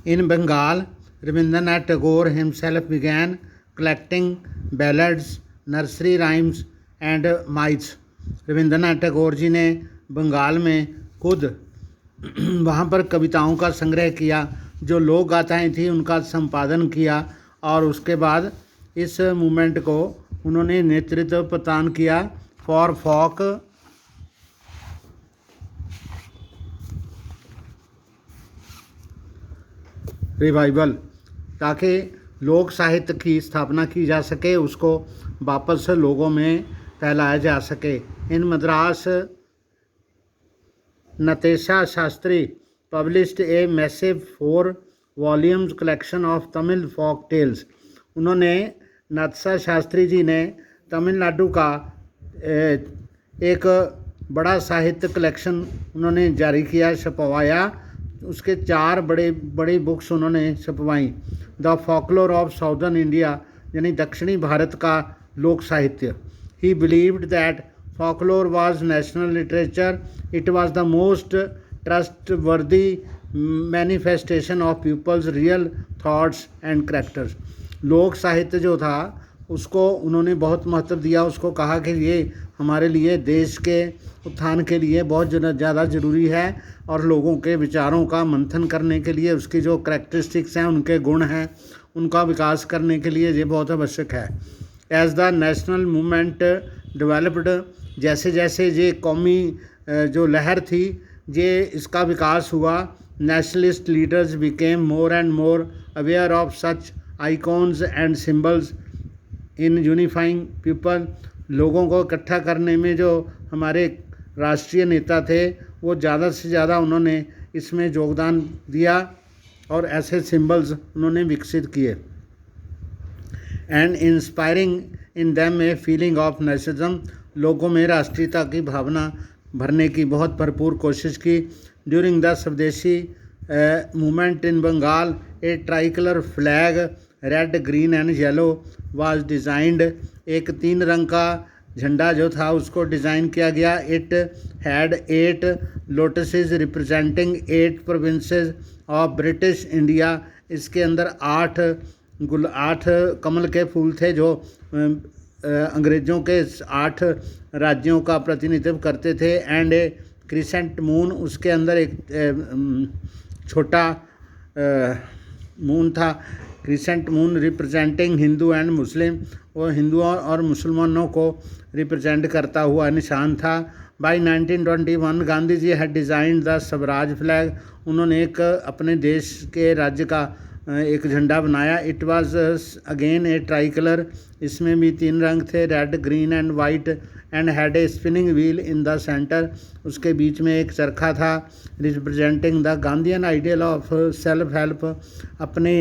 In Bengal, Rabindranath Tagore himself began collecting ballads, nursery rhymes and myths. Rabindranath Tagore ji ने बंगाल में खुद वहाँ पर कविताओं का संग्रह किया, जो लोक गाथाएँ थी उनका संपादन किया, और उसके बाद इस मूवमेंट को उन्होंने नेतृत्व प्रदान किया फॉर फॉक रिवाइवल, ताकि लोक साहित्य की स्थापना की जा सके, उसको वापस लोगों में फैलाया जा सके। In Madras Natesa Sastri published a massive 4 volumes collection of Tamil folk tales. उन्होंने नतसा शास्त्री जी ने तमिलनाडु का एक बड़ा साहित्य कलेक्शन उन्होंने जारी किया, छपवाया। उसके 4 बड़ी बुक्स उन्होंने छपवाई। The folklore of southern India, यानी दक्षिणी भारत का लोक साहित्य। He believed that folklore was national literature. It was the most trustworthy manifestation of people's real thoughts and characters. लोक साहित्य जो था उसको उन्होंने बहुत महत्व दिया। उसको कहा कि ये हमारे लिए देश के उत्थान के लिए बहुत ज़्यादा ज़रूरी है, और लोगों के विचारों का मंथन करने के लिए उसकी जो करैक्टरिस्टिक्स हैं, उनके गुण हैं, उनका विकास करने के लिए ये बहुत आवश्यक है। As the national movement developed, जैसे जैसे ये कौमी जो लहर थी, ये इसका विकास हुआ, nationalist leaders became more and more aware of such icons and symbols in unifying people. लोगों को इकट्ठा करने में जो हमारे राष्ट्रीय नेता थे, वो ज़्यादा से ज़्यादा उन्होंने इसमें योगदान दिया, और ऐसे सिंबल्स उन्होंने विकसित किए। And inspiring in them a feeling of nationalism, लोगों में राष्ट्रीयता की भावना भरने की बहुत भरपूर कोशिश की। During the Swadeshi movement in Bengal, a tricolour flag red green and yellow was designed. एक 3 रंग का झंडा जो था उसको डिज़ाइन किया गया। It had 8 lotuses representing 8 provinces of British India. इसके अंदर 8 कमल के फूल थे, जो अंग्रेज़ों के 8 राज्यों का प्रतिनिधित्व करते थे। एंड ए क्रिसेंट मून, उसके अंदर एक छोटा मून था, crescent moon representing Hindu and Muslim, वो हिंदुओं और मुसलमानों को रिप्रेजेंट करता हुआ निशान था। By 1921 Gandhi ji had designed the Swaraj flag, उन्होंने एक अपने देश के राज्य का एक झंडा बनाया। It was again A try colour, इसमें भी 3 रंग थे, red green and white, and had a spinning wheel in the centre, उसके बीच में एक चरखा था, representing the Gandhian ideal of self help, अपने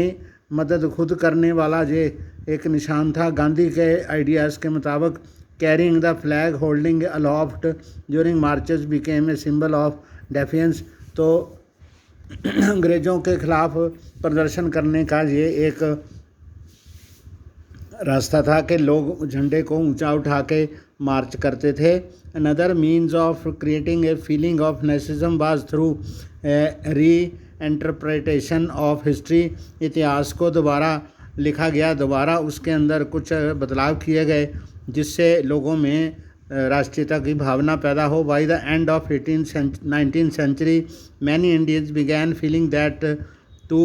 मदद खुद करने वाला ये एक निशान था गांधी के आइडियाज़ के मुताबिक। Carrying the flag holding aloft during marches became a symbol of defiance, तो अंग्रेज़ों के ख़िलाफ़ प्रदर्शन करने का ये एक रास्ता था कि लोग झंडे को ऊंचा उठा के मार्च करते थे। Another means of creating a feeling of nationalism was through री इंटरप्रिटेशन ऑफ हिस्ट्री, इतिहास को दोबारा लिखा गया, दोबारा उसके अंदर कुछ बदलाव किए गए जिससे लोगों में राष्ट्रीयता की भावना पैदा हो। By the end of 19th century many Indians began feeling that to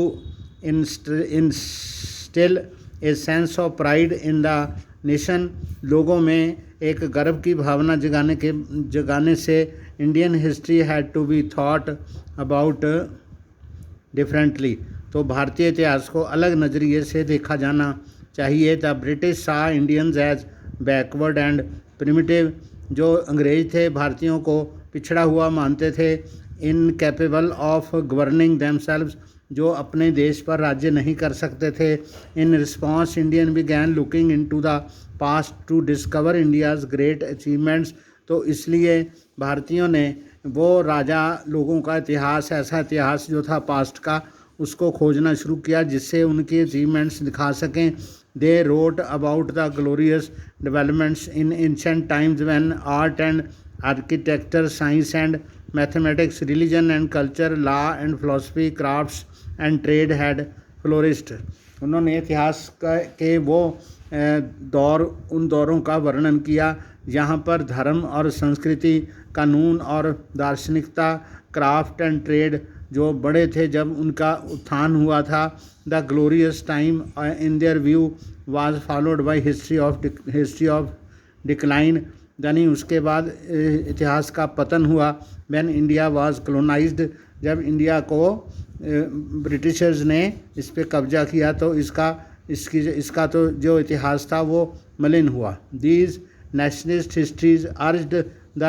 instil a sense of pride in the nation, लोगों में एक गर्व की भावना जगाने से Indian history had to be thought about differently, तो भारतीय इतिहास को अलग नज़रिए से देखा जाना चाहिए। The British saw Indians as backward and primitive, जो अंग्रेज थे भारतीयों को पिछड़ा हुआ मानते थे, इनकैपेबल ऑफ गवर्निंग देमसेल्व्स, जो अपने देश पर राज्य नहीं कर सकते थे। In response Indian began looking into the past to discover India's great achievements, तो इसलिए भारतीयों ने वो राजा लोगों का इतिहास, ऐसा इतिहास जो था पास्ट का, उसको खोजना शुरू किया जिससे उनकी अचीवमेंट्स दिखा सकें। They wrote about the glorious developments in ancient times when art and architecture, science and mathematics, religion and culture, law and philosophy, crafts and trade had flourished. उन्होंने इतिहास के वो दौर, उन दौरों का वर्णन किया जहाँ पर धर्म और संस्कृति, कानून और दार्शनिकता, क्राफ्ट एंड ट्रेड जो बड़े थे, जब उनका उत्थान हुआ था। The glorious time in their view was followed by history of decline. यानी उसके बाद इतिहास का पतन हुआ। व्हेन इंडिया वाज कॉलोनाइज्ड, जब इंडिया को ब्रिटिशर्स ने इस पर कब्जा किया तो इसका तो जो इतिहास था वो मलिन हुआ। These nationalist histories urged the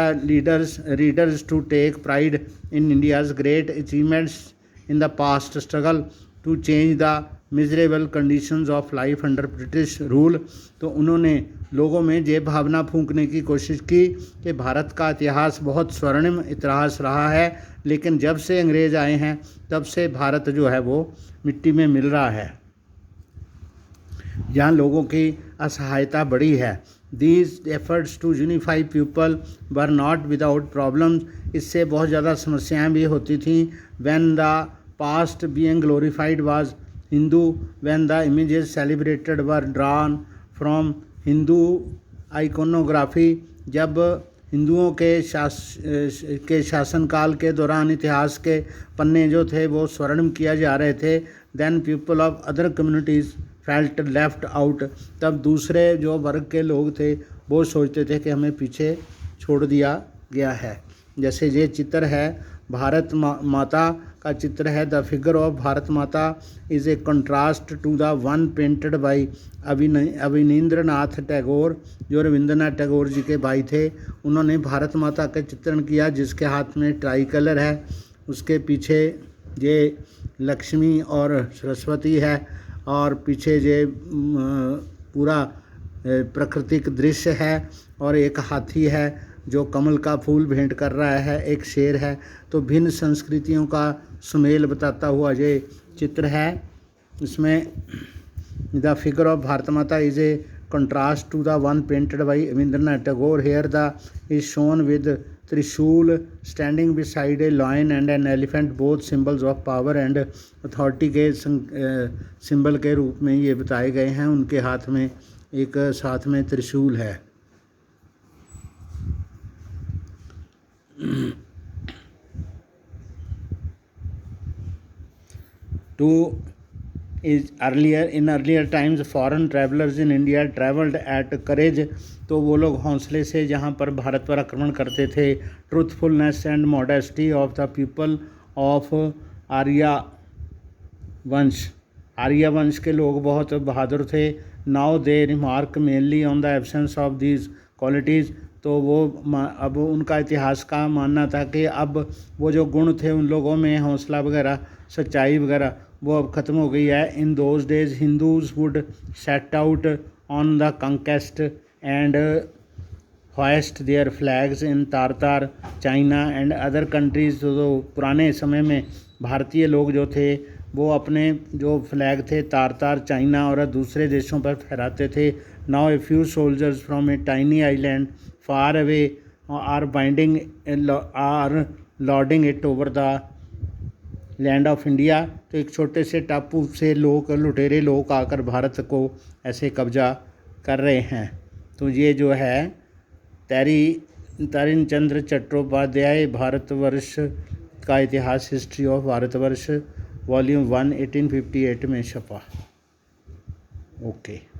readers to take pride in India's great achievements in the past, struggle to change the miserable conditions of life under British rule. तो उन्होंने लोगों में ये भावना फूंकने की कोशिश की कि भारत का इतिहास बहुत स्वर्णिम इतिहास रहा है, लेकिन जब से अंग्रेज़ आए हैं तब से भारत जो है वो मिट्टी में मिल रहा है, जहाँ लोगों की असहायता बढ़ी है। These efforts to unify people were not without problems. इससे बहुत ज़्यादा समस्याएं भी होती थीं। When the past being glorified was Hindu, when the images celebrated were drawn from Hindu iconography. जब हिंदुओं के शासनकाल के दौरान इतिहास के पन्ने जो थे वो स्वर्णिम किया जा रहे थे। Then people of other communities felt left out. तब दूसरे जो वर्ग के लोग थे वो सोचते थे कि हमें पीछे छोड़ दिया गया है। जैसे ये चित्र है भारत माता का चित्र है। The figure of Bharat Mata is a contrast to the one painted by Abanindranath Tagore, जो रविंद्रनाथ टैगोर जी के भाई थे। उन्होंने भारत माता का चित्रण किया जिसके हाथ में ट्राई कलर है, उसके पीछे ये लक्ष्मी और सरस्वती है, और पीछे ये पूरा प्राकृतिक दृश्य है, और एक हाथी है जो कमल का फूल भेंट कर रहा है, एक शेर है। तो भिन्न संस्कृतियों का सुमेल बताता हुआ ये चित्र है। इसमें the figure of Bharat Mata is a contrast to the one painted by Rabindranath Tagore. Here the is shown with trishul standing beside a lion and an elephant, both symbols of power and authority के सिंबल के रूप में ये बताए गए हैं। उनके हाथ में एक साथ में त्रिशूल है। In earlier times foreign travelers in India traveled at courage। तो वो लोग हौसले से जहाँ पर भारत पर आक्रमण करते थे। Truthfulness and modesty of the people of Arya वंश के लोग बहुत बहादुर थे। Now they remark mainly on the absence of these qualities. तो वो अब उनका इतिहास का मानना था कि अब वो जो गुण थे उन लोगों में, हौसला वगैरह, सच्चाई वगैरह, वो अब ख़त्म हो गई है। In those days Hindus would set out on the conquest and hoist their flags in Tartary, China and other countries. तो पुराने समय में भारतीय लोग जो थे वो अपने जो फ्लैग थे तारतार, चाइना और दूसरे देशों पर फहराते थे। Now a few soldiers from a tiny island far away are lording it over the land of India. तो एक छोटे से टापू से लोग, लुटेरे लोग आकर भारत को ऐसे कब्जा कर रहे हैं। तो ये जो है तरिण चंद्र चट्टोपाध्याय भारतवर्ष का इतिहास, हिस्ट्री ऑफ भारतवर्ष, वॉल्यूम 1 1858 में छपा। ओके।